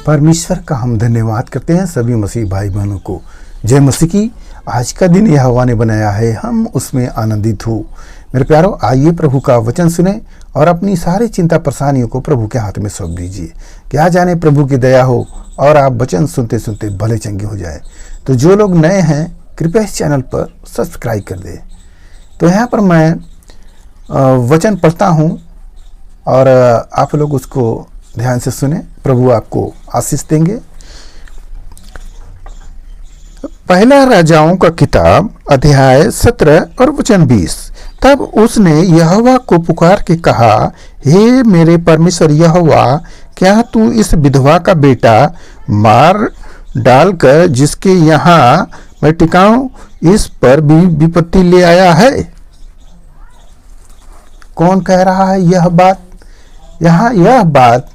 परमेश्वर का हम धन्यवाद करते हैं सभी मसीह भाई बहनों को। जय मसीह की। आज का दिन यहोवा ने बनाया है, हम उसमें आनंदित हो। मेरे प्यारों, आइए प्रभु का वचन सुने और अपनी सारी चिंता परेशानियों को प्रभु के हाथ में सौंप दीजिए। क्या जाने प्रभु की दया हो और आप वचन सुनते सुनते भले चंगे हो जाए। तो जो लोग नए हैं कृपया इस चैनल पर सब्सक्राइब कर दें। तो यहाँ पर मैं वचन पढ़ता हूँ और आप लोग उसको ध्यान से सुने। प्रभु आपको आशीष देंगे। पहला राजाओं का किताब अध्याय 17 और वचन 20। तब उसने यहोवा को पुकार के कहा, हे मेरे परमेश्वर यहोवा, क्या तू इस विधवा का बेटा मार डालकर जिसके यहाँ मैं टिकाऊं इस पर भी विपत्ति ले आया है? कौन कह रहा है यह बात? यहाँ यह बात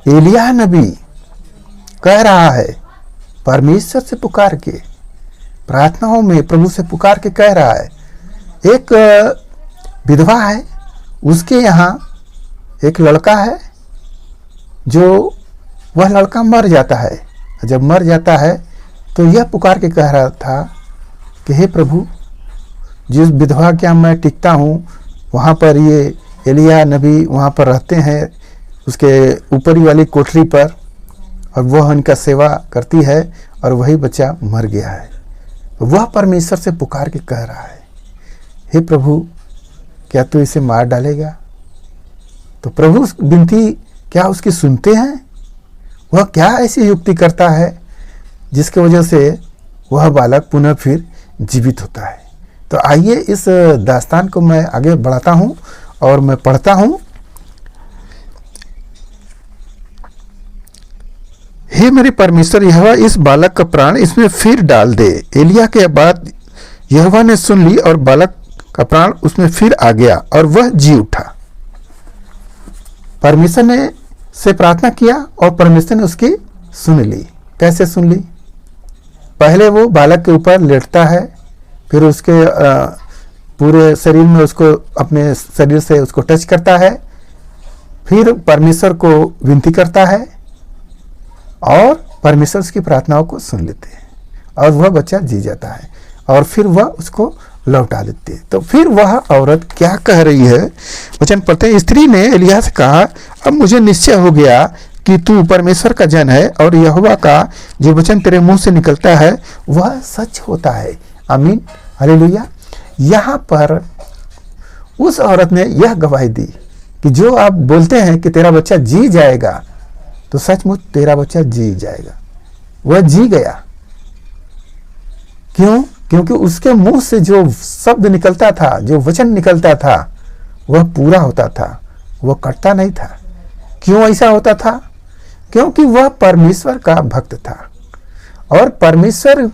एलिय्याह नबी कह रहा है। परमेश्वर से पुकार के, प्रार्थनाओं में प्रभु से पुकार के कह रहा है। एक विधवा है, उसके यहाँ एक लड़का है, जो वह लड़का मर जाता है। जब मर जाता है तो यह पुकार के कह रहा था कि हे प्रभु, जिस विधवा के यहाँ मैं टिकता हूँ वहाँ पर ये एलिय्याह नबी वहाँ पर रहते हैं, उसके ऊपरी वाली कोठरी पर, और वह उनका सेवा करती है और वही बच्चा मर गया है। तो वह परमेश्वर से पुकार के कह रहा है, हे प्रभु, क्या तू इसे मार डालेगा? तो प्रभु विनती क्या उसकी सुनते हैं? वह क्या ऐसी युक्ति करता है जिसकी वजह से वह बालक पुनः फिर जीवित होता है? तो आइए इस दास्तान को मैं आगे बढ़ाता हूँ और मैं पढ़ता हूँ। हे मेरे परमेश्वर यहोवा, इस बालक का प्राण इसमें फिर डाल दे। एलिय्याह के बात यहोवा ने सुन ली और बालक का प्राण उसमें फिर आ गया और वह जी उठा। परमेश्वर ने से प्रार्थना किया और परमेश्वर ने उसकी सुन ली। कैसे सुन ली? पहले वो बालक के ऊपर लेटता है, फिर उसके पूरे शरीर में उसको अपने शरीर से उसको टच करता है, फिर परमेश्वर को विनती करता है और परमेश्वर उसकी प्रार्थनाओं को सुन लेते हैं और वह बच्चा जी जाता है और फिर वह उसको लौटा देती है। तो फिर वह औरत क्या कह रही है? वचन पढ़ते हैं। स्त्री ने एलिय्याह से कहा, अब मुझे निश्चय हो गया कि तू परमेश्वर का जन है और यहोवा का जो वचन तेरे मुंह से निकलता है वह सच होता है। आमीन, हालेलुया। यहाँ पर उस औरत ने यह गवाही दी कि जो आप बोलते हैं कि तेरा बच्चा जी जाएगा, तो सचमुच तेरा बच्चा जी जाएगा। वह जी गया। क्यों? क्योंकि उसके मुंह से जो शब्द निकलता था, जो वचन निकलता था, वह पूरा होता था, वह कटता नहीं था। क्यों ऐसा होता था? क्योंकि वह परमेश्वर का भक्त था और परमेश्वर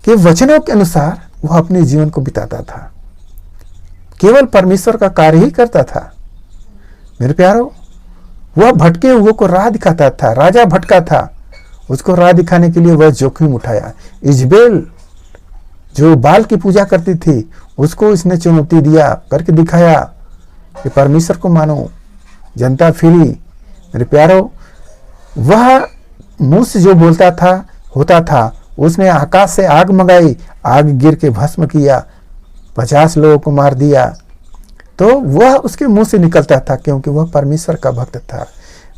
के वचनों के अनुसार वह अपने जीवन को बिताता था। केवल परमेश्वर का कार्य ही करता था। मेरे प्यारों, वह भटके हुए को राह दिखाता था। राजा भटका था, उसको राह दिखाने के लिए वह जोखिम उठाया। इजबेल जो बाल की पूजा करती थी, उसको इसने चुनौती दिया, करके दिखाया कि परमेश्वर को मानो। जनता फिरी। मेरे प्यारों, वह मुंह से जो बोलता था होता था। उसने आकाश से आग मंगाई, आग गिर के भस्म किया, 50 लोगों को मार दिया। तो वह उसके मुंह से निकलता था क्योंकि वह परमेश्वर का भक्त था।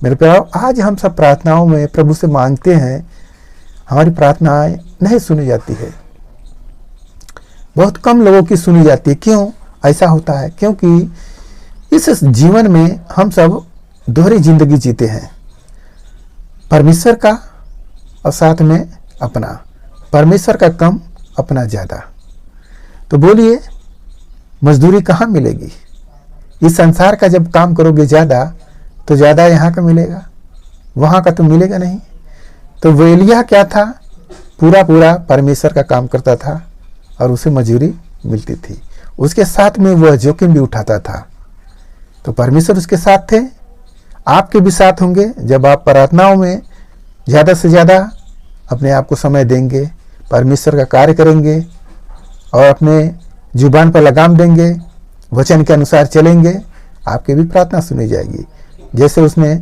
मेरे प्यारों, आज हम सब प्रार्थनाओं में प्रभु से मांगते हैं, हमारी प्रार्थनाएं नहीं सुनी जाती है। बहुत कम लोगों की सुनी जाती है। क्यों ऐसा होता है? क्योंकि इस जीवन में हम सब दोहरी जिंदगी जीते हैं, परमेश्वर का और साथ में अपना। परमेश्वर का कम, अपना ज़्यादा। तो बोलिए, मजदूरी कहाँ मिलेगी? इस संसार का जब काम करोगे ज़्यादा, तो ज़्यादा यहाँ का मिलेगा, वहाँ का तो मिलेगा नहीं। तो वो एलिय्याह क्या था? पूरा पूरा परमेश्वर का काम करता था और उसे मजदूरी मिलती थी। उसके साथ में वह जोखिम भी उठाता था। तो परमेश्वर उसके साथ थे। आपके भी साथ होंगे जब आप प्रार्थनाओं में ज़्यादा से ज़्यादा अपने आप को समय देंगे, परमेश्वर का कार्य करेंगे और अपने जुबान पर लगाम देंगे, वचन के अनुसार चलेंगे, आपकी भी प्रार्थना सुनी जाएगी। जैसे उसने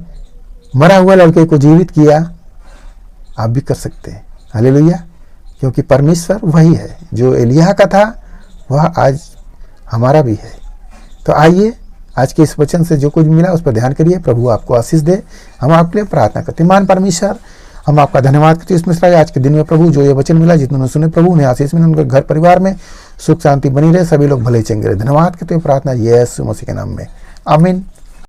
मरा हुआ लड़के को जीवित किया, आप भी कर सकते हैं। हालेलुया। क्योंकि परमेश्वर वही है जो एलिय्याह का था, वह आज हमारा भी है। तो आइए आज के इस वचन से जो कुछ मिला उस पर ध्यान करिए। प्रभु आपको आशीष दे। हम आपके लिए प्रार्थना करते हैं। महान परमेश्वर, हम आपका धन्यवाद करते हैं इस मिश्रा आज के दिन में प्रभु जो ये वचन मिला, जितने सुने प्रभु उन्हें आशीष मिले, उनके घर परिवार में सुख शांति बनी रहे, सभी लोग भले चंगे रहे। धन्यवाद करते हुए प्रार्थना यीशु मसीह के नाम में, आमीन।